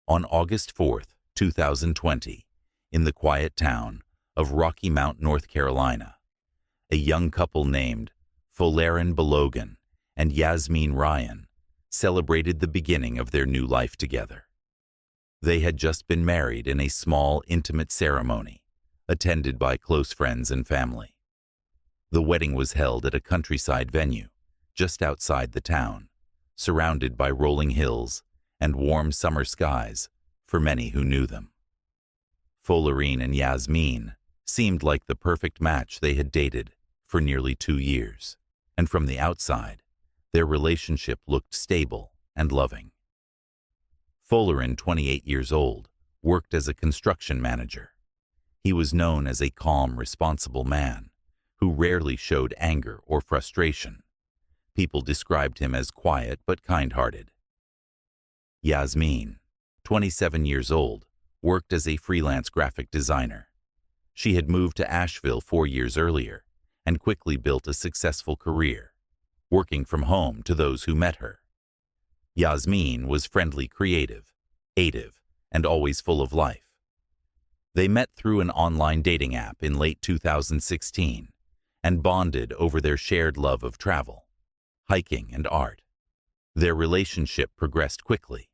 On August 4, 2020, in the quiet town of Rocky Mount, North Carolina, a young couple named Folarin Balogun and Yasmin Ryan celebrated the beginning of their new life together. They had just been married in a small, intimate ceremony, attended by close friends and family. The wedding was held at a countryside venue, just outside the town, surrounded by rolling hills and warm summer skies for many who knew them. Folarin and Yasmin seemed like the perfect match. They had dated for nearly 2 years, and from the outside, their relationship looked stable and loving. Folarin, 28 years old, worked as a construction manager. He was known as a calm, responsible man who rarely showed anger or frustration. People described him as quiet but kind-hearted. Yasmin, 27 years old, worked as a freelance graphic designer. She had moved to Asheville 4 years earlier and quickly built a successful career, working from home to those who met her. Yasmin was friendly, creative, and always full of life. They met through an online dating app in late 2016 and bonded over their shared love of travel, hiking, and art. Their relationship progressed quickly,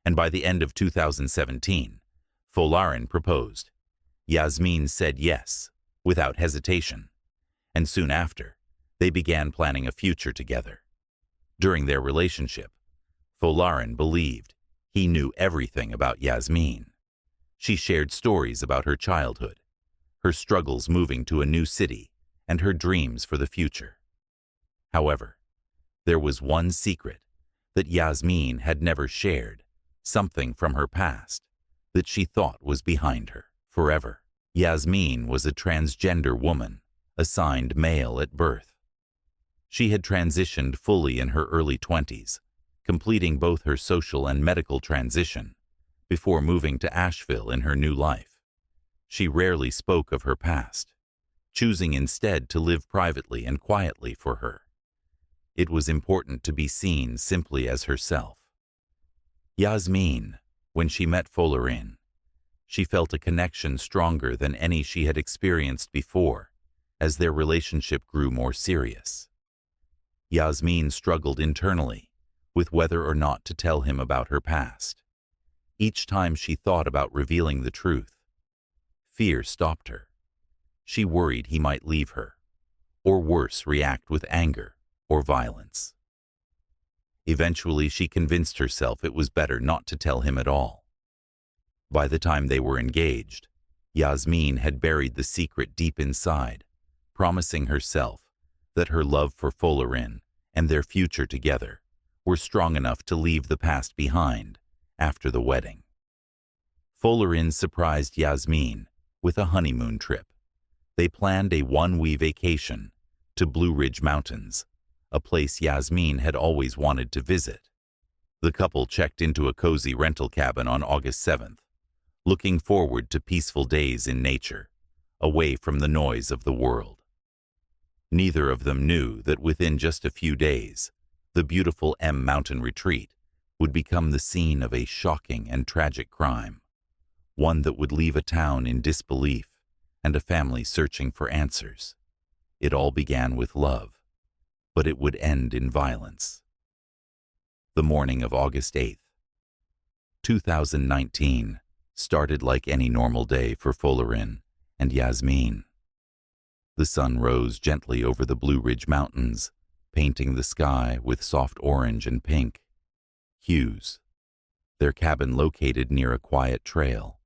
and by the end of 2017, Folarin proposed. Yasmin said yes, without hesitation, and soon after, they began planning a future together. During their relationship, Folarin believed he knew everything about Yasmin. She shared stories about her childhood, her struggles moving to a new city, and her dreams for the future. However, there was one secret that Yasmin had never shared, something from her past that she thought was behind her forever. Yasmin was a transgender woman, assigned male at birth. She had transitioned fully in her early 20s, completing both her social and medical transition before moving to Asheville in her new life. She rarely spoke of her past, choosing instead to live privately and quietly for her. It was important to be seen simply as herself. Yasmin, when she met Folarin, she felt a connection stronger than any she had experienced before as their relationship grew more serious. Yasmin struggled internally with whether or not to tell him about her past. Each time she thought about revealing the truth, fear stopped her. She worried he might leave her, or worse, react with anger or violence. Eventually, she convinced herself it was better not to tell him at all. By the time they were engaged, Yasmin had buried the secret deep inside, promising herself that her love for Folarin and their future together were strong enough to leave the past behind after the wedding. Folarin surprised Yasmin with a honeymoon trip. They planned a one-week vacation to Blue Ridge Mountains, a place Yasmin had always wanted to visit. The couple checked into a cozy rental cabin on August 7th, looking forward to peaceful days in nature, away from the noise of the world. Neither of them knew that within just a few days, the beautiful M Mountain retreat would become the scene of a shocking and tragic crime, one that would leave a town in disbelief and a family searching for answers. It all began with love, but it would end in violence. The morning of August 8th, 2019, started like any normal day for Folarin and Yasmin. The sun rose gently over the Blue Ridge Mountains, painting the sky with soft orange and pink hues. Their cabin, located near a quiet trail,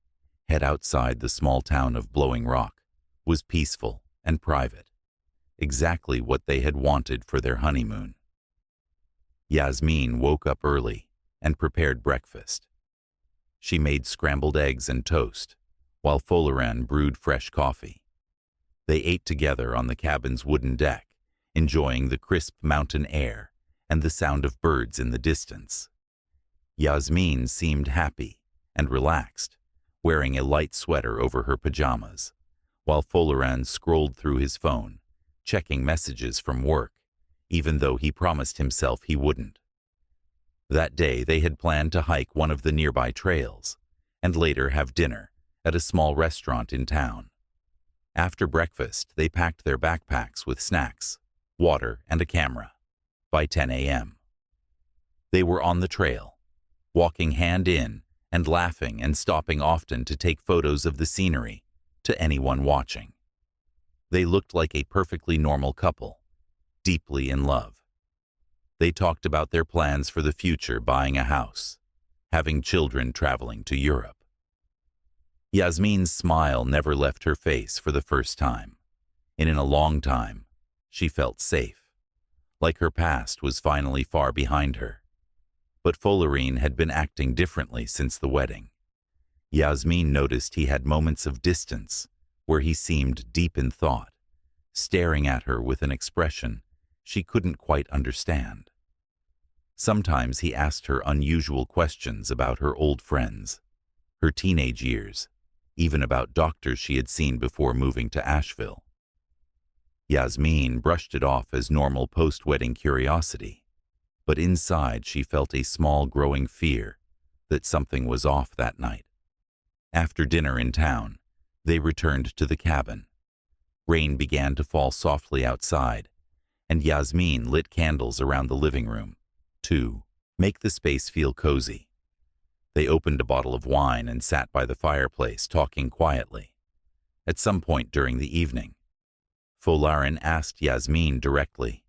head outside the small town of Blowing Rock, was peaceful and private, exactly what they had wanted for their honeymoon. Yasmin woke up early and prepared breakfast. She made scrambled eggs and toast, while Folarin brewed fresh coffee. They ate together on the cabin's wooden deck, enjoying the crisp mountain air and the sound of birds in the distance. Yasmin seemed happy and relaxed, wearing a light sweater over her pajamas, while Folarin scrolled through his phone, checking messages from work, even though he promised himself he wouldn't. That day they had planned to hike one of the nearby trails and later have dinner at a small restaurant in town. After breakfast, they packed their backpacks with snacks, water, and a camera. By 10 a.m. they were on the trail, walking hand in and laughing and stopping often to take photos of the scenery to anyone watching. They looked like a perfectly normal couple, deeply in love. They talked about their plans for the future, buying a house, having children, traveling to Europe. Yasmin's smile never left her face for the first time, and in a long time, she felt safe, like her past was finally far behind her. But Folarin had been acting differently since the wedding. Yasmin noticed he had moments of distance where he seemed deep in thought, staring at her with an expression she couldn't quite understand. Sometimes he asked her unusual questions about her old friends, her teenage years, even about doctors she had seen before moving to Asheville. Yasmin brushed it off as normal post-wedding curiosity, but inside she felt a small growing fear that something was off that night. After dinner in town, they returned to the cabin. Rain began to fall softly outside, and Yasmin lit candles around the living room to make the space feel cozy. They opened a bottle of wine and sat by the fireplace, talking quietly. At some point during the evening, Folarin asked Yasmin directly,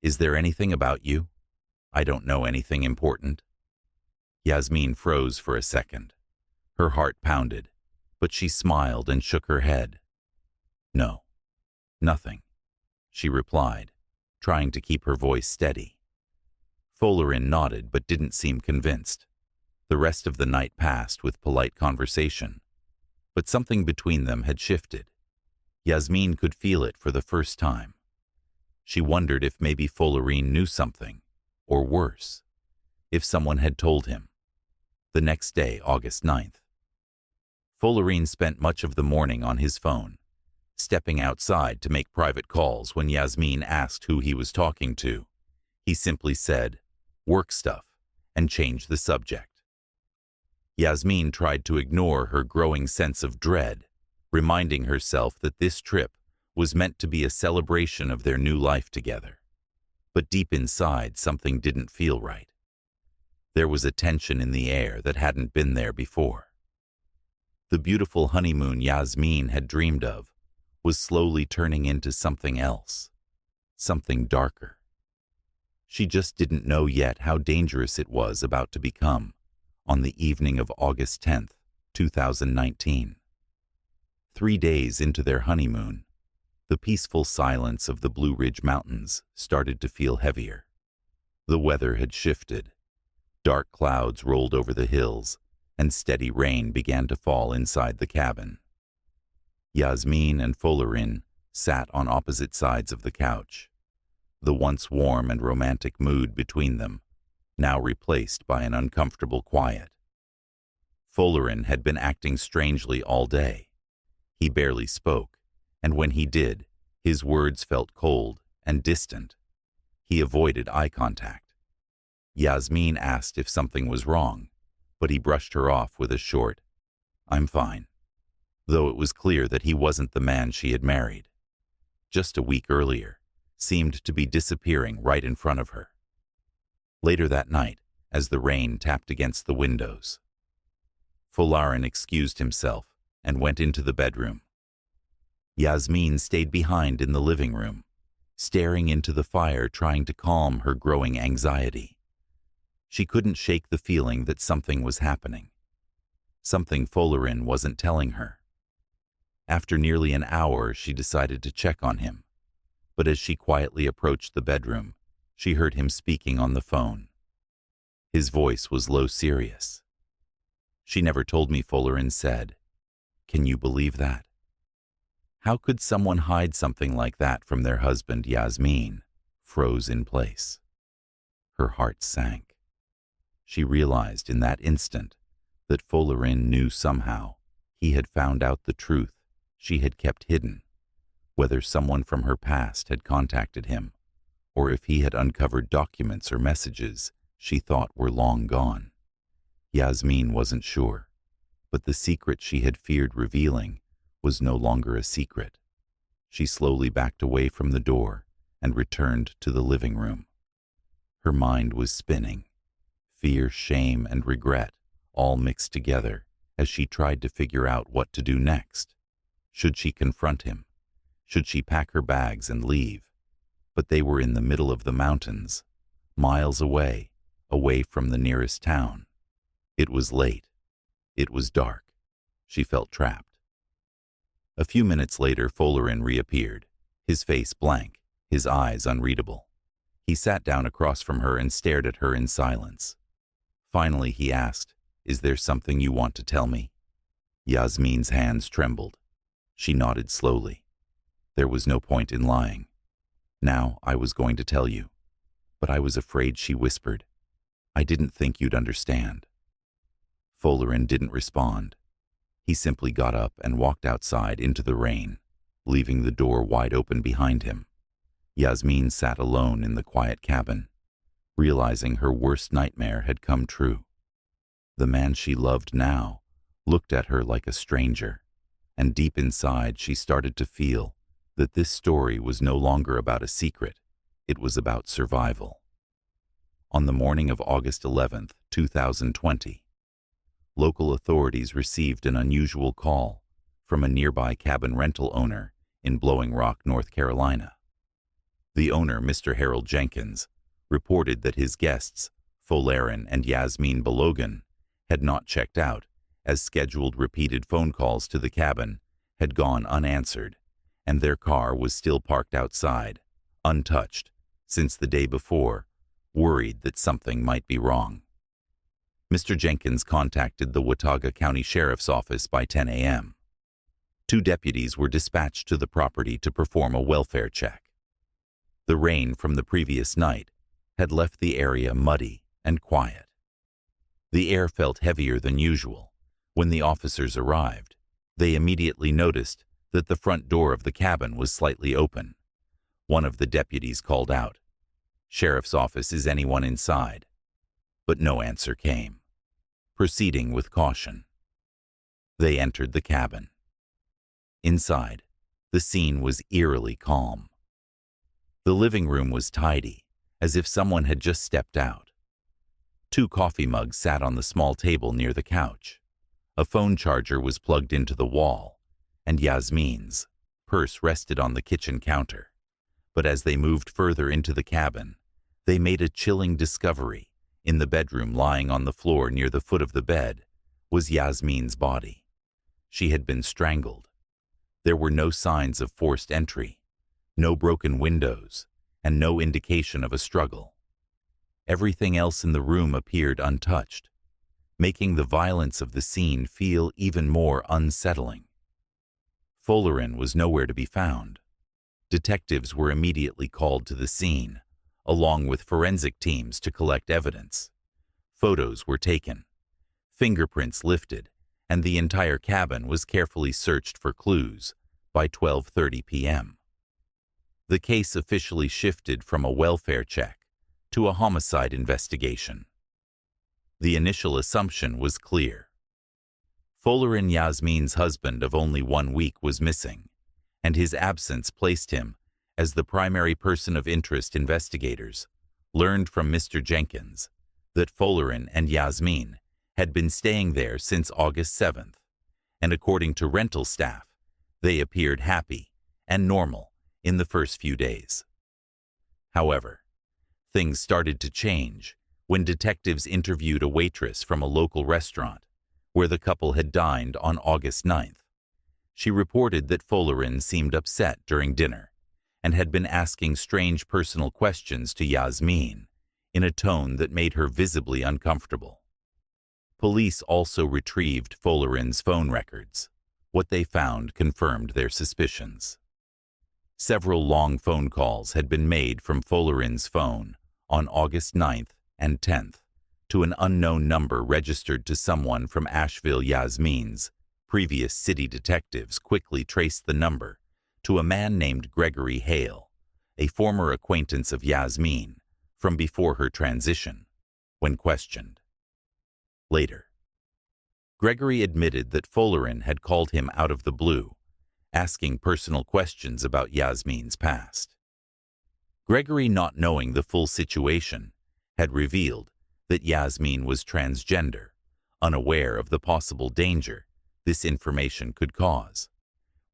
"Is there anything about you? I don't know anything important." Yasmin froze for a second. Her heart pounded, but she smiled and shook her head. "No, nothing," she replied, trying to keep her voice steady. Folarin nodded but didn't seem convinced. The rest of the night passed with polite conversation, but something between them had shifted. Yasmin could feel it for the first time. She wondered if maybe Folarin knew something, or worse, if someone had told him. The next day, August 9th. Folarin spent much of the morning on his phone, stepping outside to make private calls. When Yasmin asked who he was talking to, he simply said, "Work stuff," and changed the subject. Yasmin tried to ignore her growing sense of dread, reminding herself that this trip was meant to be a celebration of their new life together. But deep inside, something didn't feel right. There was a tension in the air that hadn't been there before. The beautiful honeymoon Yasmin had dreamed of was slowly turning into something else, something darker. She just didn't know yet how dangerous it was about to become on the evening of August 10th, 2019. 3 days into their honeymoon, the peaceful silence of the Blue Ridge Mountains started to feel heavier. The weather had shifted. Dark clouds rolled over the hills, and steady rain began to fall inside the cabin. Yasmin and Folarin sat on opposite sides of the couch, the once warm and romantic mood between them now replaced by an uncomfortable quiet. Folarin had been acting strangely all day. He barely spoke, and when he did, his words felt cold and distant. He avoided eye contact. Yasmin asked if something was wrong, but he brushed her off with a short, "I'm fine," though it was clear that he wasn't the man she had married. Just a week earlier, seemed to be disappearing right in front of her. Later that night, as the rain tapped against the windows, Folarin excused himself and went into the bedroom. Yasmin stayed behind in the living room, staring into the fire, trying to calm her growing anxiety. She couldn't shake the feeling that something was happening, something Folarin wasn't telling her. After nearly an hour, she decided to check on him, but as she quietly approached the bedroom, she heard him speaking on the phone. His voice was low, serious. "She never told me," Folarin said. "Can you believe that?" How could someone hide something like that from their husband? Yasmin froze in place. Her heart sank. She realized in that instant that Folarin knew somehow. He had found out the truth she had kept hidden, whether someone from her past had contacted him, or if he had uncovered documents or messages she thought were long gone. Yasmin wasn't sure, but the secret she had feared revealing was no longer a secret. She slowly backed away from the door and returned to the living room. Her mind was spinning. Fear, shame, and regret all mixed together as she tried to figure out what to do next. Should she confront him? Should she pack her bags and leave? But they were in the middle of the mountains, miles away from the nearest town. It was late. It was dark. She felt trapped. A few minutes later, Folarin reappeared, his face blank, his eyes unreadable. He sat down across from her and stared at her in silence. Finally, he asked, "Is there something you want to tell me?" Yasmin's hands trembled. She nodded slowly. There was no point in lying. "Now, I was going to tell you, but I was afraid," she whispered. "I didn't think you'd understand." Folarin didn't respond. He simply got up and walked outside into the rain, leaving the door wide open behind him. Yasmin sat alone in the quiet cabin, realizing her worst nightmare had come true. The man she loved now looked at her like a stranger, and deep inside she started to feel that this story was no longer about a secret, it was about survival. On the morning of August 11th, 2020, local authorities received an unusual call from a nearby cabin rental owner in Blowing Rock, North Carolina. The owner, Mr. Harold Jenkins, reported that his guests, Folarin and Yasmin Balogan, had not checked out, as scheduled repeated phone calls to the cabin had gone unanswered, and their car was still parked outside, untouched, since the day before, worried that something might be wrong. Mr. Jenkins contacted the Watauga County Sheriff's Office by 10 a.m. 2 deputies were dispatched to the property to perform a welfare check. The rain from the previous night had left the area muddy and quiet. The air felt heavier than usual. When the officers arrived, they immediately noticed that the front door of the cabin was slightly open. One of the deputies called out, "Sheriff's office, is anyone inside?" But no answer came. Proceeding with caution, they entered the cabin. Inside, the scene was eerily calm. The living room was tidy, as if someone had just stepped out. 2 coffee mugs sat on the small table near the couch. A phone charger was plugged into the wall, and Yasmin's purse rested on the kitchen counter. But as they moved further into the cabin, they made a chilling discovery. In the bedroom, lying on the floor near the foot of the bed, was Yasmin's body. She had been strangled. There were no signs of forced entry, no broken windows, and no indication of a struggle. Everything else in the room appeared untouched, making the violence of the scene feel even more unsettling. Folarin was nowhere to be found. Detectives were immediately called to the scene, along with forensic teams to collect evidence. Photos were taken, fingerprints lifted, and the entire cabin was carefully searched for clues by 12:30 p.m. The case officially shifted from a welfare check to a homicide investigation. The initial assumption was clear. Folarin, Yasmin's husband of only 1 week, was missing, and his absence placed him as the primary person of interest. Investigators learned from Mr. Jenkins that Folarin and Yasmin had been staying there since August 7th, and according to rental staff, they appeared happy and normal in the first few days. However, things started to change when detectives interviewed a waitress from a local restaurant where the couple had dined on August 9th. She reported that Folarin seemed upset during dinner and had been asking strange personal questions to Yasmin in a tone that made her visibly uncomfortable. Police also retrieved Folarin's phone records. What they found confirmed their suspicions. Several long phone calls had been made from Folarin's phone on August 9th and 10th to an unknown number registered to someone from Asheville. Yasmin's previous city detectives quickly traced the number to a man named Gregory Hale, a former acquaintance of Yasmin from before her transition. when questioned. Later, Gregory admitted that Folarin had called him out of the blue, asking personal questions about Yasmin's past. Gregory, not knowing the full situation, had revealed that Yasmin was transgender, unaware of the possible danger this information could cause.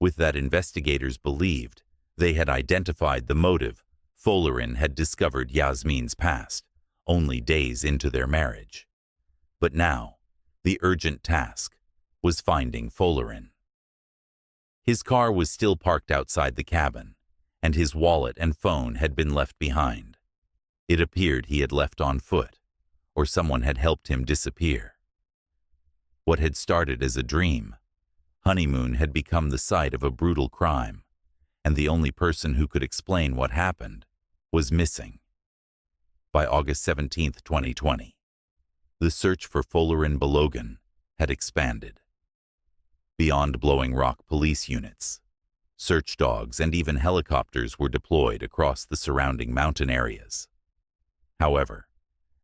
With that, investigators believed they had identified the motive. Folarin had discovered Yasmin's past only days into their marriage. But now, the urgent task was finding Folarin. His car was still parked outside the cabin, and his wallet and phone had been left behind. It appeared he had left on foot, or someone had helped him disappear. What had started as a dream, Honeymoon, had become the site of a brutal crime, and the only person who could explain what happened was missing. By August 17, 2020, the search for Folarin Balogun had expanded. Beyond Blowing Rock police units, search dogs and even helicopters were deployed across the surrounding mountain areas. However,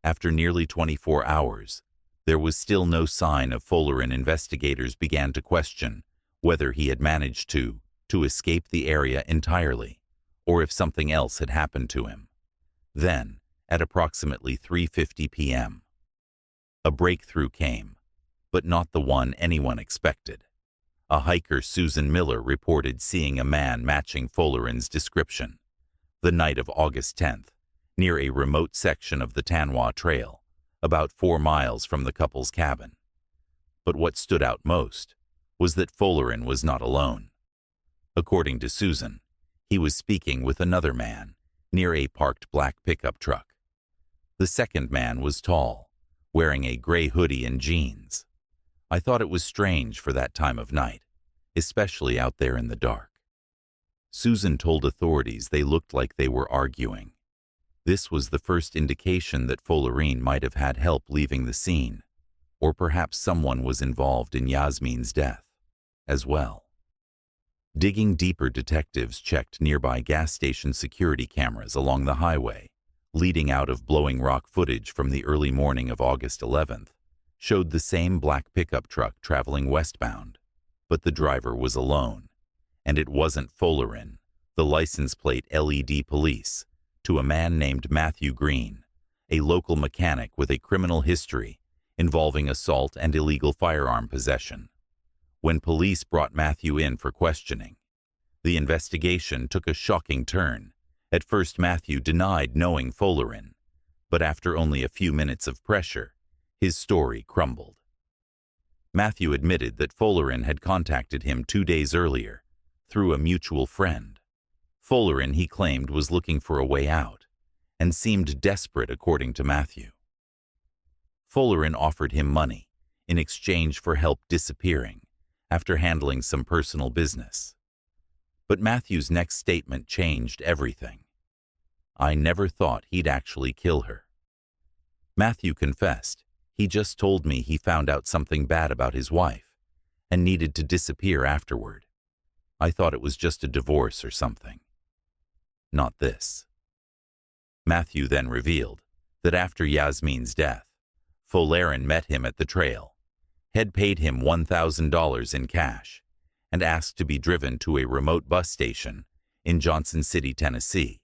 after nearly 24 hours, there was still no sign of Folarin. Investigators began to question whether he had managed to escape the area entirely, or if something else had happened to him. Then, at approximately 3:50 p.m., a breakthrough came, but not the one anyone expected. A hiker, Susan Miller, reported seeing a man matching Folarin's description the night of August 10th, near a remote section of the Tanwa Trail, about 4 miles from the couple's cabin. But what stood out most was that Folarin was not alone. According to Susan, he was speaking with another man near a parked black pickup truck. The second man was tall, wearing a gray hoodie and jeans. I thought it was strange for that time of night, especially out there in the dark. Susan told authorities they looked like they were arguing. This was the first indication that Folarin might have had help leaving the scene, or perhaps someone was involved in Yasmin's death as well. Digging deeper, detectives checked nearby gas station security cameras along the highway, leading out of Blowing Rock. Footage from the early morning of August 11th showed the same black pickup truck traveling westbound, but the driver was alone, and it wasn't Folarin. The license plate LED police to a man named Matthew Green, a local mechanic with a criminal history involving assault and illegal firearm possession. When police brought Matthew in for questioning, the investigation took a shocking turn. At first, Matthew denied knowing Folarin, but after only a few minutes of pressure, his story crumbled. Matthew admitted that Folarin had contacted him 2 days earlier through a mutual friend. Folarin, he claimed, was looking for a way out and seemed desperate, according to Matthew. Folarin offered him money in exchange for help disappearing after handling some personal business. But Matthew's next statement changed everything. "I never thought he'd actually kill her." Matthew confessed he just told me he found out something bad about his wife and needed to disappear afterward. "I thought it was just a divorce or something." Not this. Matthew then revealed that after Yasmin's death, Folarin met him at the trail, had paid him $1,000 in cash, and asked to be driven to a remote bus station in Johnson City, Tennessee.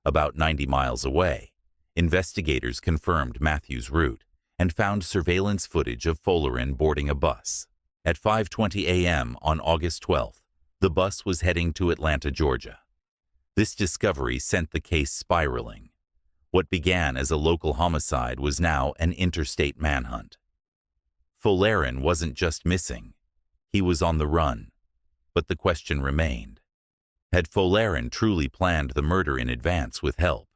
About 90 miles away, investigators confirmed Matthew's route and found surveillance footage of Folarin boarding a bus. At 5:20 a.m. on August 12th, the bus was heading to Atlanta, Georgia. This discovery sent the case spiraling. What began as a local homicide was now an interstate manhunt. Folarin wasn't just missing, he was on the run. But the question remained: had Folarin truly planned the murder in advance with help?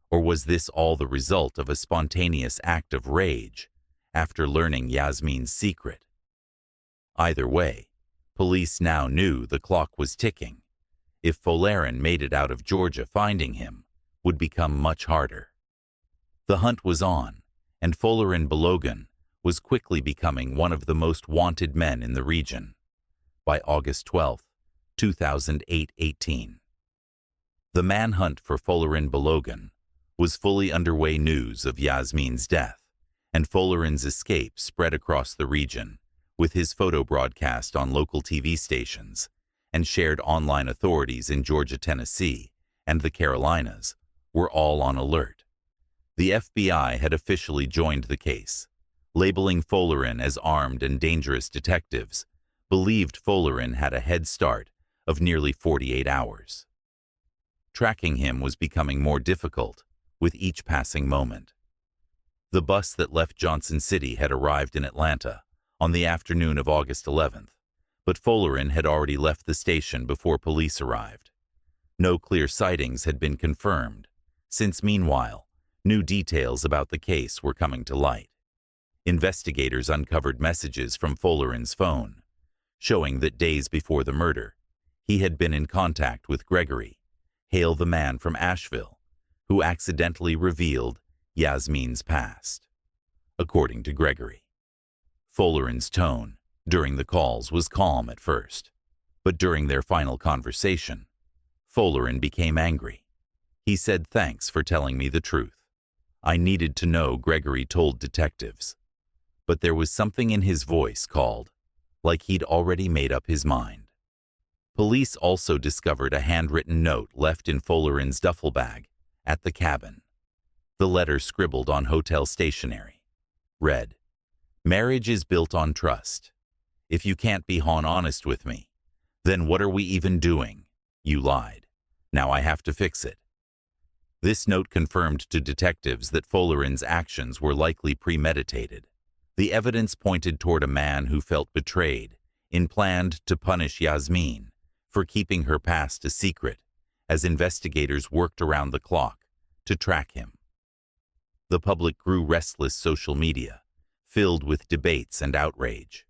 Or was this all the result of a spontaneous act of rage after learning Yasmin's secret? Either way, police now knew the clock was ticking. If Folarin made it out of Georgia, finding him would become much harder. The hunt was on, and Folarin Balogun was quickly becoming one of the most wanted men in the region. By August 12, 2018, the manhunt for Folarin Balogun was fully underway. News of Yasmin's death and Folleren's escape spread across the region, with his photo broadcast on local TV stations and shared online. Authorities in Georgia, Tennessee, and the Carolinas were all on alert. The FBI had officially joined the case, labeling Folleren as armed and dangerous. Detectives believed Folleren had a head start of nearly 48 hours. Tracking him was becoming more difficult with each passing moment. The bus that left Johnson City had arrived in Atlanta on the afternoon of August 11th, but Folleren had already left the station before police arrived. No clear sightings had been confirmed, since meanwhile, new details about the case were coming to light. Investigators uncovered messages from Folleren's phone, showing that days before the murder, he had been in contact with Gregory, Hale, the man from Asheville, who accidentally revealed Yasmin's past. According to Gregory, Folleren's tone during the calls was calm at first, but during their final conversation, Folleren became angry. He said, "Thanks for telling me the truth. I needed to know," Gregory told detectives. But there was something in his voice like he'd already made up his mind. Police also discovered a handwritten note left in Folleren's duffel bag at the cabin. The letter, scribbled on hotel stationery, read, "Marriage is built on trust. If you can't be honest with me, then what are we even doing? You lied. Now I have to fix it." This note confirmed to detectives that Folleren's actions were likely premeditated. The evidence pointed toward a man who felt betrayed and planned to punish Yasmin for keeping her past a secret as investigators worked around the clock to track him. The public grew restless. Social media filled with debates and outrage.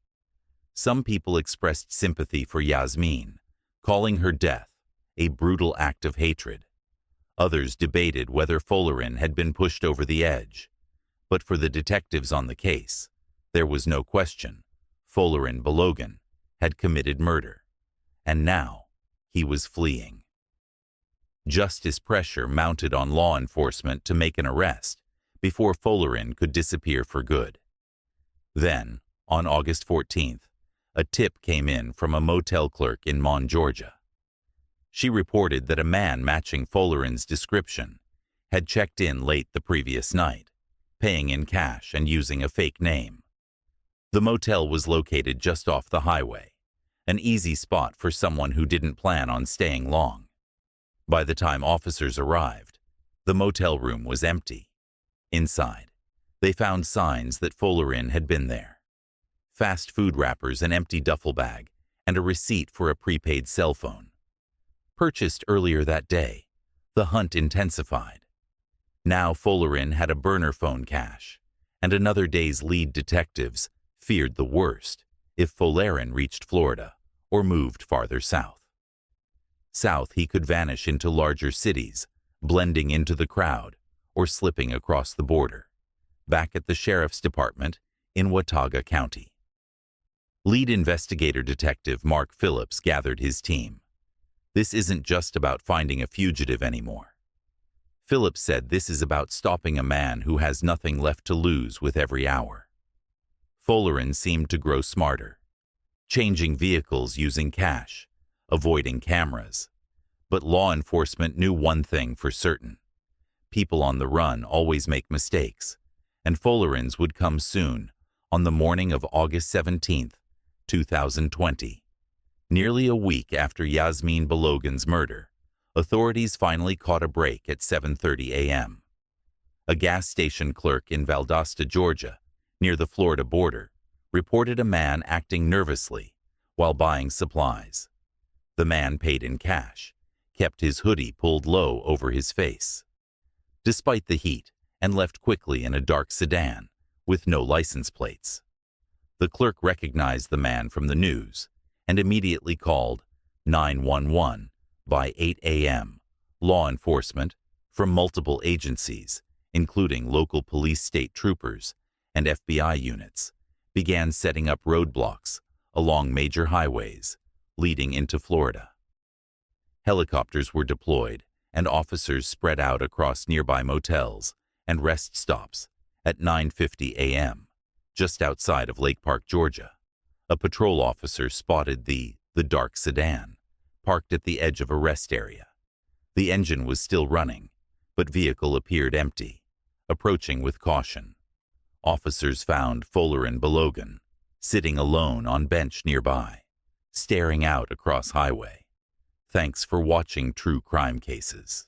Some people expressed sympathy for Yasmin, calling her death a brutal act of hatred. Others debated whether Folleren had been pushed over the edge. But for the detectives on the case, there was no question. Folleren Balogun had committed murder, and now he was fleeing. Justice pressure mounted on law enforcement to make an arrest before Folleren could disappear for good. Then, on August 14th, a tip came in from a motel clerk in Mon, Georgia. She reported that a man matching Folleren's description had checked in late the previous night, paying in cash and using a fake name. The motel was located just off the highway, an easy spot for someone who didn't plan on staying long. By the time officers arrived, the motel room was empty. Inside, they found signs that Folleren had been there: fast food wrappers, an empty duffel bag, and a receipt for a prepaid cell phone. Purchased earlier that day, the hunt intensified. Now Folleren had a burner phone cache, and another day's lead. Detectives feared the worst if Folleren reached Florida or moved farther south. South, he could vanish into larger cities, blending into the crowd, or slipping across the border, back at the sheriff's department in Watauga County. Lead investigator Detective Mark Phillips gathered his team. This isn't just about finding a fugitive anymore. Phillips said this is about stopping a man who has nothing left to lose with every hour. Folleren seemed to grow smarter, changing vehicles using cash, avoiding cameras. But law enforcement knew one thing for certain: people on the run always make mistakes, and Folleren's would come soon. On the morning of August 17th, 2020, nearly a week after Yasmin Balogun's murder, authorities finally caught a break at 7:30 a.m. A gas station clerk in Valdosta, Georgia, near the Florida border, reported a man acting nervously while buying supplies. The man paid in cash, kept his hoodie pulled low over his face, despite the heat, and left quickly in a dark sedan with no license plates. The clerk recognized the man from the news and immediately called 911. By 8 a.m., law enforcement from multiple agencies, including local police, state troopers, and FBI units, began setting up roadblocks along major highways leading into Florida. Helicopters were deployed, and officers spread out across nearby motels and rest stops At 9:50 a.m., just outside of Lake Park, Georgia, a patrol officer spotted the dark sedan parked at the edge of a rest area. The engine was still running, but vehicle appeared empty. Approaching with caution, officers found Folarin Balogan sitting alone on bench nearby, staring out across highway. Thanks for watching True Crime Cases.